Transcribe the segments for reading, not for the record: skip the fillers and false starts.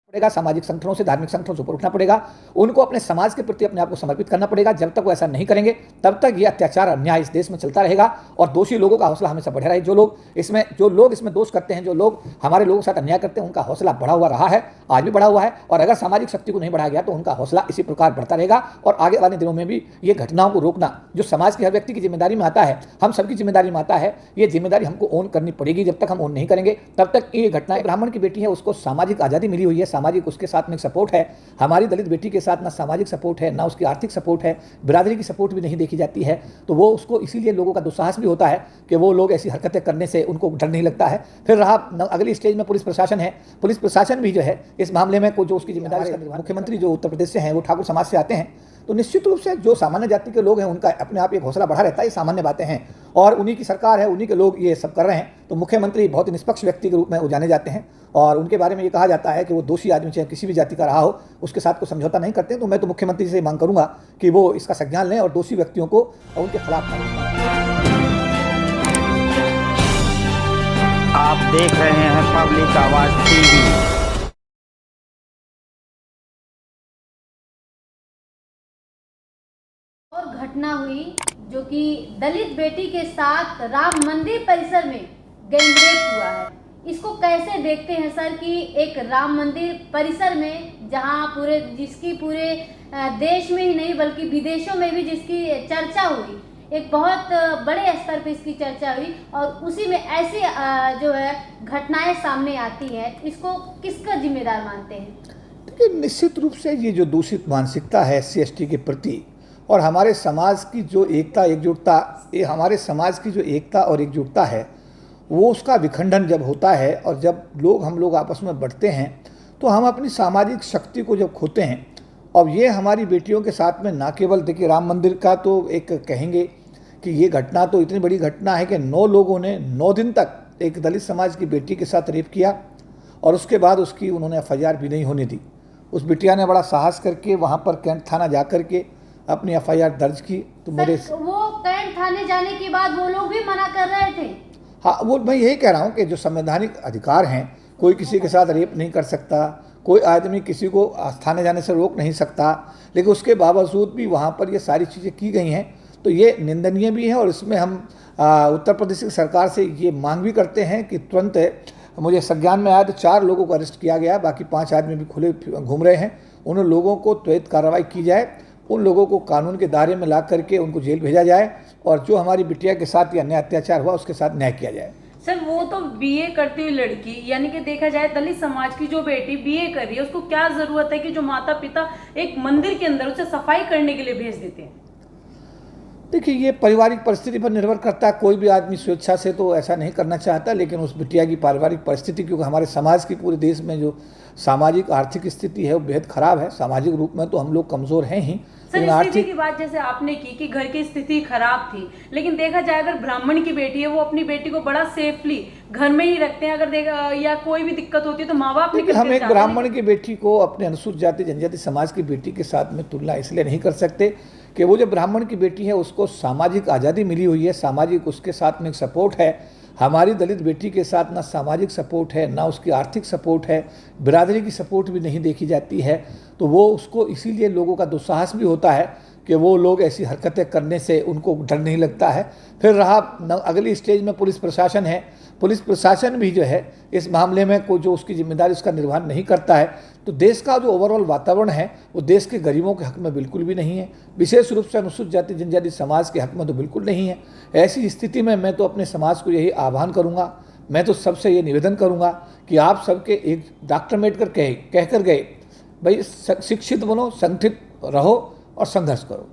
पड़ेगा, सामाजिक संगठनों से, धार्मिक संगठनों से ऊपर उठना पड़ेगा, उनको अपने समाज के प्रति अपने आप को समर्पित करना पड़ेगा। जब तक वो ऐसा नहीं करेंगे तब तक ये अत्याचार, अन्याय इस देश में चलता रहेगा और दोषी लोगों का हौसला हमेशा बढ़ा रहे। जो लोग इसमें दोष करते हैं, जो लोग हमारे लोगों के साथ अन्याय करते हैं, उनका हौसला बढ़ा हुआ रहा है, आज भी बढ़ा हुआ है। और अगर सामाजिक शक्ति को नहीं बढ़ाया गया तो उनका हौसला इसी प्रकार बढ़ता रहेगा। और आगे वाले दिनों में भी ये घटनाओं को रोकना जो समाज के हर व्यक्ति की जिम्मेदारी में आता है, हम सबकी जिम्मेदारी में आता है, ये जिम्मेदारी हमको ओन करनी पड़ेगी। जब तक हम ओन नहीं करेंगे तब तक ये घटना, ब्राह्मण की बेटी है, उसको सामाजिक आज़ादी मिली हुई है, सामाजिक उसके साथ में सपोर्ट है। हमारी दलित बेटी के साथ ना सामाजिक सपोर्ट है, ना उसकी आर्थिक सपोर्ट है, बिरादरी की सपोर्ट भी नहीं देखी जाती है। तो वो उसको इसीलिए लोगों का दुस्साहस भी होता है कि वो लोग ऐसी हरकतें करने से उनको डर नहीं लगता है। फिर रहा अगली स्टेज में पुलिस प्रशासन है। पुलिस प्रशासन भी जो है इस मामले में जो उसकी जिम्मेदारी, मुख्यमंत्री जो उत्तर प्रदेश से हैं वो ठाकुर समाज से आते हैं, तो निश्चित रूप से जो सामान्य जाति के लोग हैं उनका अपने आप एक हौसला बढ़ा रहता है। ये सामान्य बातें हैं और उन्हीं की सरकार है, उन्हीं के लोग ये सब कर रहे हैं। तो मुख्यमंत्री बहुत ही निष्पक्ष व्यक्ति के रूप में वो जाने जाते हैं और उनके बारे में ये कहा जाता है कि वो दोषी आदमी चाहे किसी भी जाति का रहा हो उसके साथ कोई समझौता नहीं करते। तो मैं तो मुख्यमंत्री से मांग करूंगा कि वो इसका संज्ञान लें और दोषी व्यक्तियों को उनके खिलाफ। आप देख रहे हैं पब्लिक आवाज टीवी। और घटना हुई जो कि दलित बेटी के साथ राम मंदिर परिसर में गैंगरेप हुआ है। इसको कैसे देखते हैं सर कि एक राम मंदिर परिसर में जहां जिसकी पूरे देश में ही नहीं बल्कि विदेशों में भी जिसकी चर्चा हुई, एक बहुत बड़े स्तर पे इसकी चर्चा हुई और उसी में ऐसी जो है घटनाएं सामने आती है, इसको किसका जिम्मेदार मानते हैं? देखिए, निश्चित रूप से ये जो दूषित मानसिकता है SC/ST के प्रति और हमारे समाज की जो एकता एकजुटता, ये हमारे समाज की जो एकता और एकजुटता है वो उसका विखंडन जब होता है और जब हम लोग आपस में बढ़ते हैं तो हम अपनी सामाजिक शक्ति को जब खोते हैं। और ये हमारी बेटियों के साथ में ना केवल, देखिए, राम मंदिर का तो एक कहेंगे कि ये घटना तो इतनी बड़ी घटना है कि 9 लोगों ने 9 दिन तक एक दलित समाज की बेटी के साथ रेप किया और उसके बाद उसकी उन्होंने FIR भी नहीं होने दी। उस बिटिया ने बड़ा साहस करके वहाँ पर कैंट थाना जा कर के अपनी FIR दर्ज की। तो वो कैंट थाने जाने के बाद वो लोग भी मना कर रहे थे। हाँ, वो मैं यही कह रहा हूँ कि जो संवैधानिक अधिकार हैं, कोई किसी के साथ रेप नहीं कर सकता, कोई आदमी किसी को थाने जाने से रोक नहीं सकता, लेकिन उसके बावजूद भी वहाँ पर ये सारी चीज़ें की गई हैं। तो ये निंदनीय भी है और इसमें हम उत्तर प्रदेश की सरकार से ये मांग भी करते हैं कि तुरंत, मुझे संज्ञान में आया तो 4 लोगों को अरेस्ट किया गया, बाकी 5 आदमी भी खुले घूम रहे हैं। उन लोगों को त्वरित कार्रवाई की जाए, उन लोगों को कानून के दायरे में ला करके उनको जेल भेजा जाए और जो हमारी बिटिया के साथ ये अन्याय अत्याचार हुआ उसके साथ न्याय किया जाए। सर, वो तो BA करती हुई लड़की, यानी कि देखा जाए दलित समाज की जो बेटी BA कर रही है, उसको क्या जरूरत है कि जो माता पिता एक मंदिर के अंदर उसे सफाई करने के लिए भेज देते हैं? देखिए, ये पारिवारिक परिस्थिति पर निर्भर करता है। कोई भी आदमी स्वेच्छा से तो ऐसा नहीं करना चाहता, लेकिन उस बिटिया की पारिवारिक परिस्थिति, क्योंकि हमारे समाज की, पूरे देश में जो सामाजिक आर्थिक स्थिति है वो बेहद खराब है। सामाजिक रूप में तो हम लोग कमज़ोर हैं ही, सर, स्थिति की बात जैसे आपने की कि घर की स्थिति खराब थी, लेकिन देखा जाए अगर ब्राह्मण की बेटी है, वो अपनी बेटी को बड़ा सेफली घर में ही रखते हैं। अगर देखा या कोई भी दिक्कत होती है तो माँ बाप निकल, हम एक ब्राह्मण की बेटी को अपने अनुसूचित जाति जनजाति समाज की बेटी के साथ में तुलना इसलिए नहीं कर सकते कि वो जो ब्राह्मण की बेटी है उसको सामाजिक आज़ादी मिली हुई है, सामाजिक उसके साथ में एक सपोर्ट है। हमारी दलित बेटी के साथ ना सामाजिक सपोर्ट है, ना उसकी आर्थिक सपोर्ट है, बिरादरी की सपोर्ट भी नहीं देखी जाती है। तो वो उसको इसीलिए लोगों का दुस्साहस भी होता है कि वो लोग ऐसी हरकतें करने से उनको डर नहीं लगता है। फिर रहा अगली स्टेज में पुलिस प्रशासन है। पुलिस प्रशासन भी जो है इस मामले में जो उसकी जिम्मेदारी उसका निर्वहन नहीं करता है। तो देश का जो ओवरऑल वातावरण है वो देश के गरीबों के हक में बिल्कुल भी नहीं है, विशेष रूप से अनुसूचित जाति जनजाति समाज के हक में तो बिल्कुल नहीं है। ऐसी स्थिति में मैं तो अपने समाज को यही आह्वान करूँगा, मैं तो सबसे ये निवेदन करूँगा कि आप सबके, एक डॉक्टर अम्बेडकर कह कर गए, भाई शिक्षित बनो, संगठित रहो और संघर्ष करो।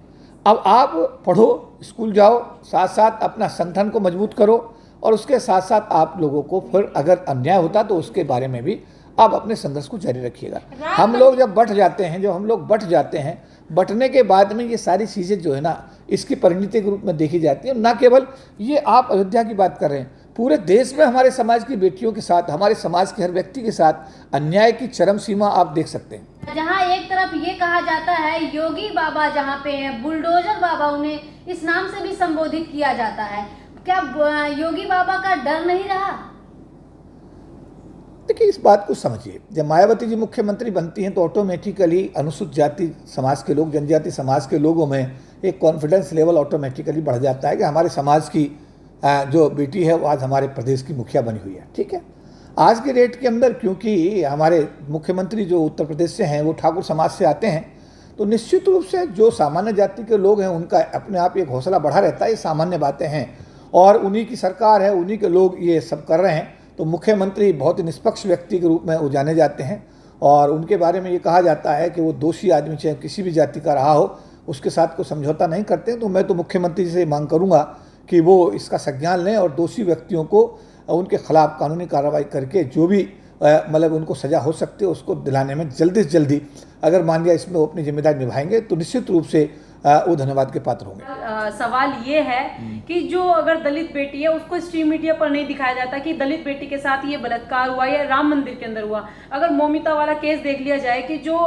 अब आप पढ़ो, स्कूल जाओ, साथ साथ अपना संगठन को मजबूत करो और उसके साथ साथ आप लोगों को फिर अगर अन्याय होता तो उसके बारे में भी आप अपने संघर्ष को जारी रखिएगा। हम लोग जब बट जाते हैं, बटने के बाद में ये सारी चीज़ें जो है ना, इसकी परिणति के रूप में देखी जाती है। ना केवल ये आप अयोध्या की बात कर रहे हैं, पूरे देश में हमारे समाज की बेटियों के साथ, हमारे समाज के हर व्यक्ति के साथ अन्याय की चरम सीमा आप देख सकते हैं। जहाँ एक तरफ ये कहा जाता है योगी बाबा जहाँ पे हैं, बुलडोजर बाबा, उन्हें इस नाम से भी संबोधित किया जाता है, क्या योगी बाबा का डर नहीं रहा? देखिए, इस बात को समझिए, जब मायावती जी मुख्यमंत्री बनती हैं तो ऑटोमेटिकली अनुसूचित जाति समाज के लोग, जनजाति समाज के लोगों में एक कॉन्फिडेंस लेवल ऑटोमेटिकली बढ़ जाता है कि हमारे समाज की जो बेटी है वो आज हमारे प्रदेश की मुखिया बनी हुई है। ठीक है, आज के डेट के अंदर क्योंकि हमारे मुख्यमंत्री जो उत्तर प्रदेश से हैं वो ठाकुर समाज से आते हैं, तो निश्चित रूप से जो सामान्य जाति के लोग हैं उनका अपने आप एक हौसला बढ़ा रहता है। ये सामान्य बातें हैं और उन्हीं की सरकार है, उन्हीं के लोग ये सब कर रहे हैं। तो मुख्यमंत्री बहुत ही निष्पक्ष व्यक्ति के रूप में वो जाने जाते हैं और उनके बारे में ये कहा जाता है कि वो दोषी आदमी चाहे किसी भी जाति का रहा हो उसके साथ कोई समझौता नहीं करते हैं। तो मैं तो मुख्यमंत्री से मांग करूंगा कि वो इसका संज्ञान लें और दोषी व्यक्तियों को उनके खिलाफ कानूनी कार्रवाई करके जो भी मतलब उनको सज़ा हो सकती है उसको दिलाने में जल्दी से जल्दी अगर मान लिया इसमें वो अपनी जिम्मेदारी निभाएंगे तो निश्चित रूप से वो धन्यवाद के पात्र होंगे। सवाल ये है कि जो अगर दलित बेटी है उसको स्ट्रीम मीडिया पर नहीं दिखाया जाता कि दलित बेटी के साथ ये बलात्कार हुआ या राम मंदिर के अंदर हुआ। अगर मौमिता वाला केस देख लिया जाए कि जो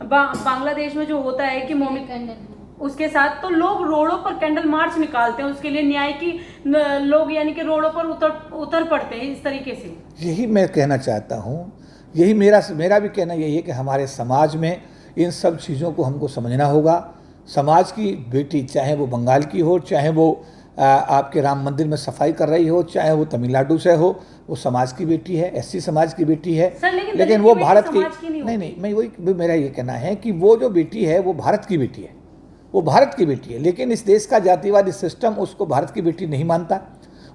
बांग्लादेश में जो होता है कि मौमिता उसके साथ, तो लोग रोडों पर कैंडल मार्च निकालते हैं उसके लिए, न्याय की लोग यानी कि रोडों पर उतर पड़ते हैं इस तरीके से। यही मैं कहना चाहता हूँ, यही मेरा भी कहना यही है कि हमारे समाज में इन सब चीज़ों को हमको समझना होगा। समाज की बेटी चाहे वो बंगाल की हो, चाहे वो आपके राम मंदिर में सफाई कर रही हो, चाहे वो तमिलनाडु से हो, वो समाज की बेटी है, एससी समाज की बेटी है। लेकिन वो भारत की नहीं, मैं वही मेरा ये कहना है कि वो जो बेटी है वो भारत की बेटी है, वो भारत की बेटी है। लेकिन इस देश का जातिवादी सिस्टम उसको भारत की बेटी नहीं मानता,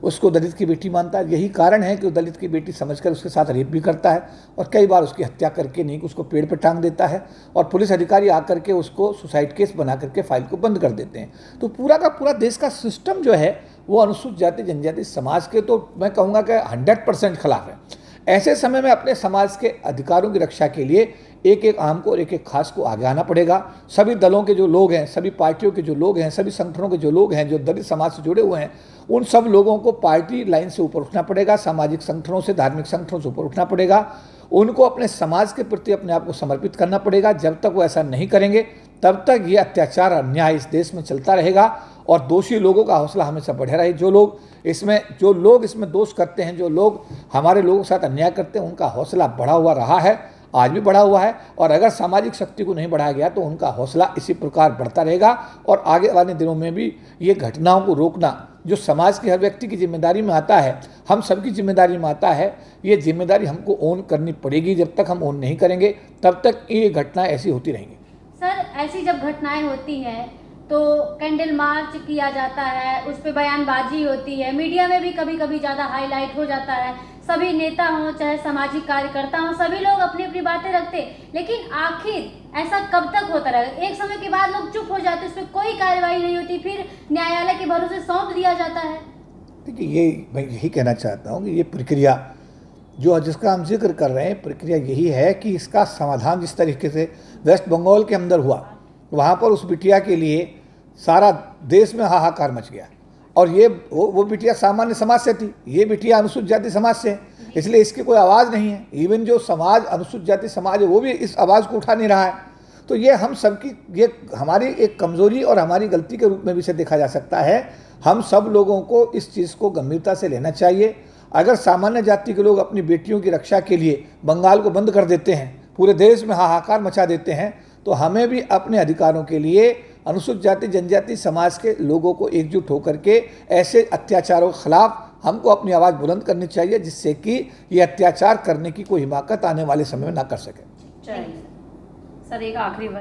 उसको दलित की बेटी मानता है। यही कारण है कि वो दलित की बेटी समझकर उसके साथ रेप भी करता है और कई बार उसकी हत्या करके नहीं उसको पेड़ पर टांग देता है और पुलिस अधिकारी आकर के उसको सुसाइड केस बना करके फाइल को बंद कर देते हैं। तो पूरा का पूरा देश का सिस्टम जो है वो अनुसूचित जाति जनजाति समाज के, तो मैं कहूँगा कि 100% खिलाफ है। ऐसे समय में अपने समाज के अधिकारों की रक्षा के लिए एक एक आम को और एक एक खास को आगे आना पड़ेगा। सभी दलों के जो लोग हैं, सभी पार्टियों के जो लोग हैं, सभी संगठनों के जो लोग हैं जो दलित समाज से जुड़े हुए हैं, उन सब लोगों को पार्टी लाइन से ऊपर उठना पड़ेगा, सामाजिक संगठनों से, धार्मिक संगठनों से ऊपर उठना पड़ेगा। उनको अपने समाज के प्रति अपने आप को समर्पित करना पड़ेगा। जब तक वो ऐसा नहीं करेंगे तब तक ये अत्याचार अन्याय इस देश में चलता रहेगा और दोषी लोगों का हौसला हमेशा बढ़े रहे। जो लोग इसमें दोष करते हैं, जो लोग हमारे लोगों के साथ अन्याय करते हैं, उनका हौसला बढ़ा हुआ रहा है, आज भी बढ़ा हुआ है और अगर सामाजिक शक्ति को नहीं बढ़ाया गया तो उनका हौसला इसी प्रकार बढ़ता रहेगा और आगे वाले दिनों में भी ये घटनाओं को रोकना जो समाज के हर व्यक्ति की जिम्मेदारी में आता है, हम सबकी जिम्मेदारी में आता है। ये जिम्मेदारी हमको ओन करनी पड़ेगी। जब तक हम ओन नहीं करेंगे तब तक ये घटनाएं ऐसी होती रहेंगी। सर, ऐसी जब घटनाएं होती हैं तो कैंडल मार्च किया जाता है, उस पर बयानबाजी होती है, मीडिया में भी कभी कभी ज़्यादा हाईलाइट हो जाता है, सभी नेता हों चाहे सामाजिक कार्यकर्ता हों, सभी लोग अपनी अपनी बातें रखते, लेकिन आखिर ऐसा कब तक होता रहेगा? एक समय के बाद लोग चुप हो जाते, उस पर कोई कार्रवाई नहीं होती, फिर न्यायालय के भरोसे सौंप दिया जाता है। देखिए, मैं यही कहना चाहता हूँ कि ये प्रक्रिया जो जिसका हम जिक्र कर रहे हैं, प्रक्रिया यही है कि इसका समाधान जिस तरीके से वेस्ट बंगाल के अंदर हुआ, वहाँ पर उस बिटिया के लिए सारा देश में हाहाकार मच गया और ये वो बिटिया सामान्य समाज से थी, ये बिटिया अनुसूचित जाति समाज से है, इसलिए इसकी कोई आवाज़ नहीं है। इवन जो समाज अनुसूचित जाति समाज है वो भी इस आवाज़ को उठा नहीं रहा है। तो ये हम सबकी, ये हमारी एक कमज़ोरी और हमारी गलती के रूप में भी इसे देखा जा सकता है। हम सब लोगों को इस चीज़ को गंभीरता से लेना चाहिए। अगर सामान्य जाति के लोग अपनी बेटियों की रक्षा के लिए बंगाल को बंद कर देते हैं, पूरे देश में हाहाकार मचा देते हैं, तो हमें भी अपने अधिकारों के लिए अनुसूचित जाति जनजाति समाज के लोगों को एकजुट होकर के ऐसे अत्याचारों के खिलाफ हमको अपनी आवाज़ बुलंद करनी चाहिए, जिससे कि ये अत्याचार करने की कोई हिमाकत आने वाले समय में ना कर सके। सर, एक आखिरी